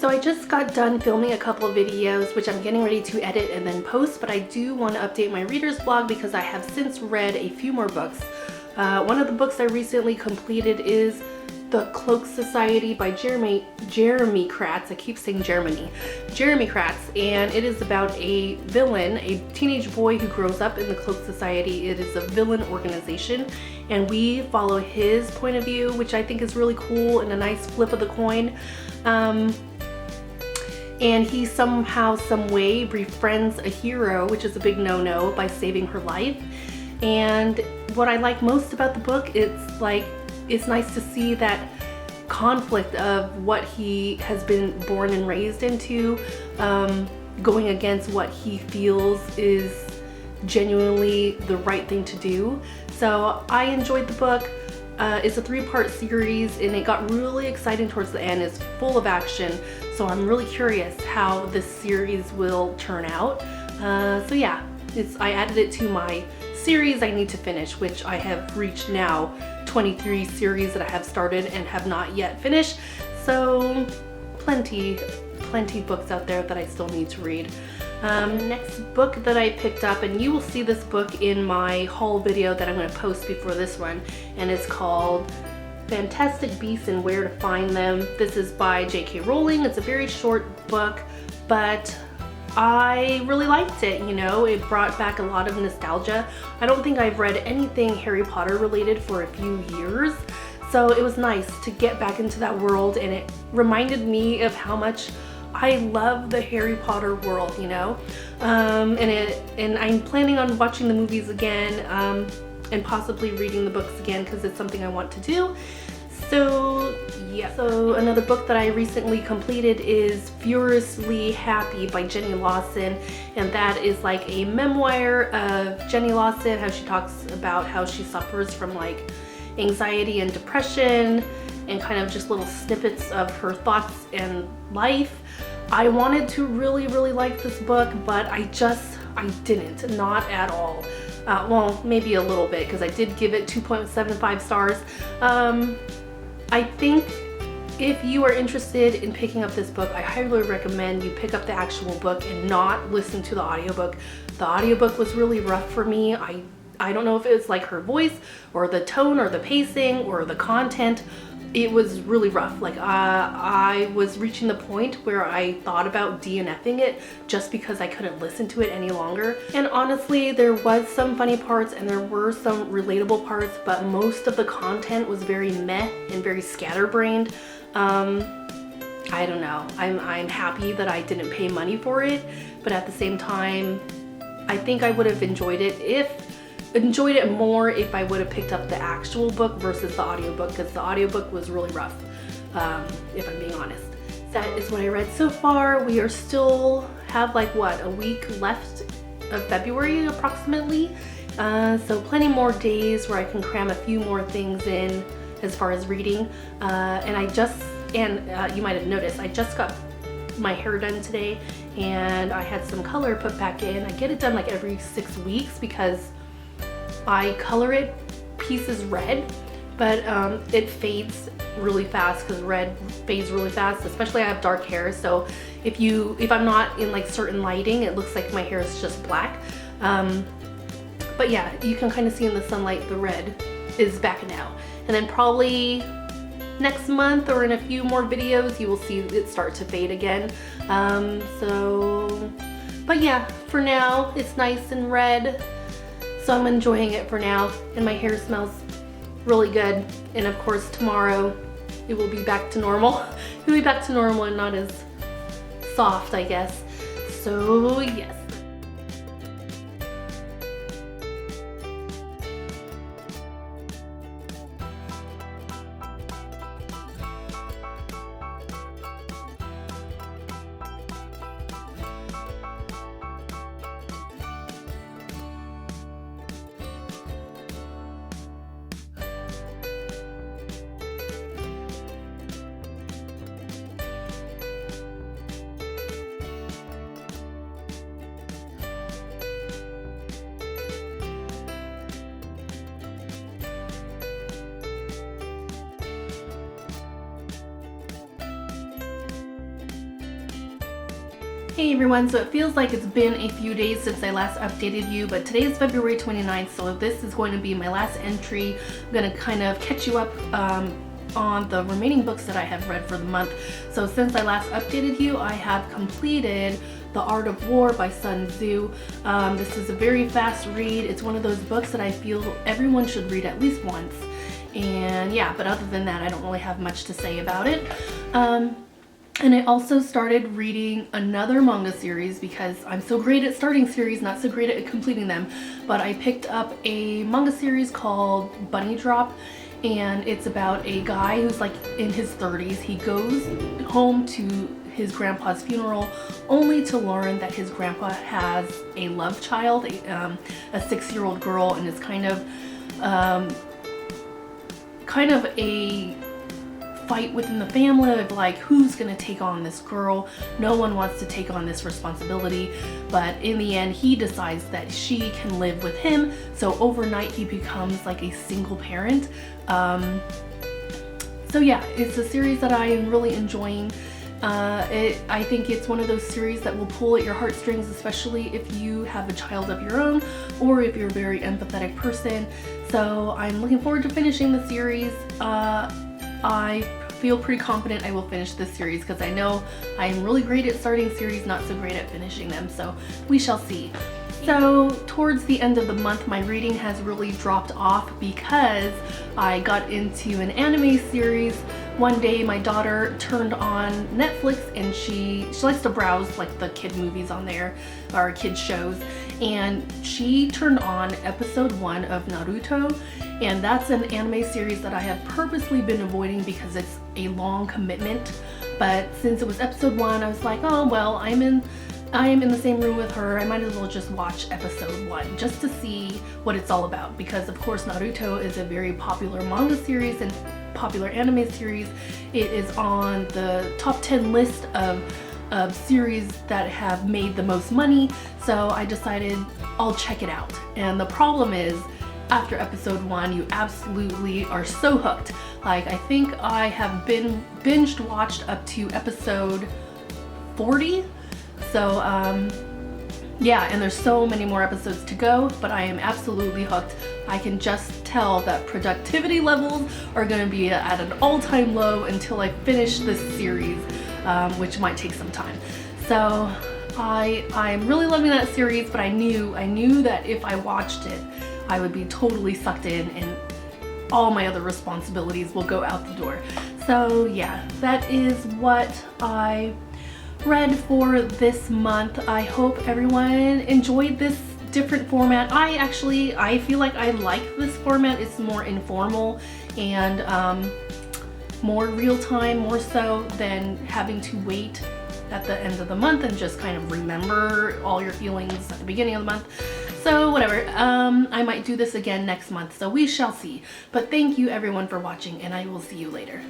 So I just got done filming a couple of videos, which I'm getting ready to edit and then post, but I do want to update my reader's blog because I have since read a few more books. One of the books I recently completed is The Cloak Society by Jeremy Kratz. I keep saying Jeremy Kratz, and it is about a villain, a teenage boy who grows up in the Cloak Society. It is a villain organization, and we follow his point of view, which I think is really cool and a nice flip of the coin. And he somehow, some way befriends a hero, which is a big no-no, by saving her life. And what I like most about the book, it's nice to see that conflict of what he has been born and raised into, going against what he feels is genuinely the right thing to do. So I enjoyed the book. It's a 3-part series and it got really exciting towards the end. It's full of action, so I'm really curious how this series will turn out. So yeah, I added it to my series I need to finish, which I have reached now 23 series that I have started and have not yet finished. So plenty books out there that I still need to read. Next book that I picked up, and you will see this book in my haul video that I'm going to post before this one, and it's called Fantastic Beasts and Where to Find Them. This is by J.K. Rowling. It's a very short book, but I really liked it. You know, it brought back a lot of nostalgia. I don't think I've read anything Harry Potter related for a few years, so it was nice to get back into that world, and it reminded me of how much I love the Harry Potter world, you know, and I'm planning on watching the movies again, and possibly reading the books again because it's something I want to do. So yeah. So another book that I recently completed is Furiously Happy by Jenny Lawson, and that is like a memoir of Jenny Lawson, how she talks about how she suffers from like anxiety and depression, and kind of just little snippets of her thoughts and life. I wanted to really like this book, but I didn't, not at all. Well, maybe a little bit, because I did give it 2.75 stars. I think if you are interested in picking up this book, I highly recommend you pick up the actual book and not listen to the audiobook. The audiobook was really rough for me. I don't know if it's like her voice or the tone or the pacing or the content. It was really rough. Like I was reaching the point where I thought about DNFing it just because I couldn't listen to it any longer. And honestly, there was some funny parts and there were some relatable parts, but most of the content was very meh and very scatterbrained. I don't know. I'm happy that I didn't pay money for it, but at the same time, I think I would have enjoyed it more if I would have picked up the actual book versus the audiobook, because the audiobook was really rough, if I'm being honest. That is what I read so far. We are still have like what, a week left of February approximately, so plenty more days where I can cram a few more things in as far as reading. And you might have noticed I just got my hair done today, and I had some color put back in. I get it done like every 6 weeks because I color it pieces red, but it fades really fast because red fades really fast, especially I have dark hair. So if I'm not in like certain lighting, it looks like my hair is just black. But yeah, you can kind of see in the sunlight the red is back now. And then probably next month or in a few more videos, you will see it start to fade again. But yeah, for now, it's nice and red. So I'm enjoying it for now, and my hair smells really good. And of course tomorrow it will be back to normal. It will be back to normal and not as soft, I guess. So yes. Hey everyone, so it feels like it's been a few days since I last updated you, but today is February 29th, so this is going to be my last entry. I'm going to kind of catch you up on the remaining books that I have read for the month. So since I last updated you, I have completed The Art of War by Sun Tzu. This is a very fast read. It's one of those books that I feel everyone should read at least once. And yeah, but other than that, I don't really have much to say about it. And I also started reading another manga series because I'm so great at starting series, not so great at completing them. But I picked up a manga series called Bunny Drop, and it's about a guy who's like in his 30s. He goes home to his grandpa's funeral only to learn that his grandpa has a love child, a 6-year-old girl, and it's kind of a fight within the family of like who's gonna take on this girl. No one wants to take on this responsibility, but in the end he decides that she can live with him, so overnight he becomes like a single parent. So yeah, it's a series that I am really enjoying. I think it's one of those series that will pull at your heartstrings, especially if you have a child of your own or if you're a very empathetic person. So I'm looking forward to finishing the series. I feel pretty confident I will finish this series because I know I'm really great at starting series, not so great at finishing them, so we shall see. So towards the end of the month, my reading has really dropped off because I got into an anime series. One day my daughter turned on Netflix and she likes to browse like the kid movies on there, or kid shows, and she turned on episode 1 of Naruto, and that's an anime series that I have purposely been avoiding because it's a long commitment. But since it was episode 1, I was like, oh well, I am in the same room with her, I might as well just watch episode 1 just to see what it's all about, because of course Naruto is a very popular manga series and popular anime series. It is on the top 10 list of series that have made the most money, so I decided I'll check it out. And the problem is, after episode 1, you absolutely are so hooked. Like, I think I have been binged watched up to episode 40. So yeah, and there's so many more episodes to go, but I am absolutely hooked. I can just tell that productivity levels are going to be at an all-time low until I finish this series, which might take some time. So I'm really loving that series, but I knew that if I watched it, I would be totally sucked in and all my other responsibilities will go out the door. So yeah, that is what I read for this month. I hope everyone enjoyed this different format. I feel like I like this format. It's more informal and more real time, more so than having to wait at the end of the month and just kind of remember all your feelings at the beginning of the month. So whatever, I might do this again next month, so we shall see. But thank you everyone for watching, and I will see you later.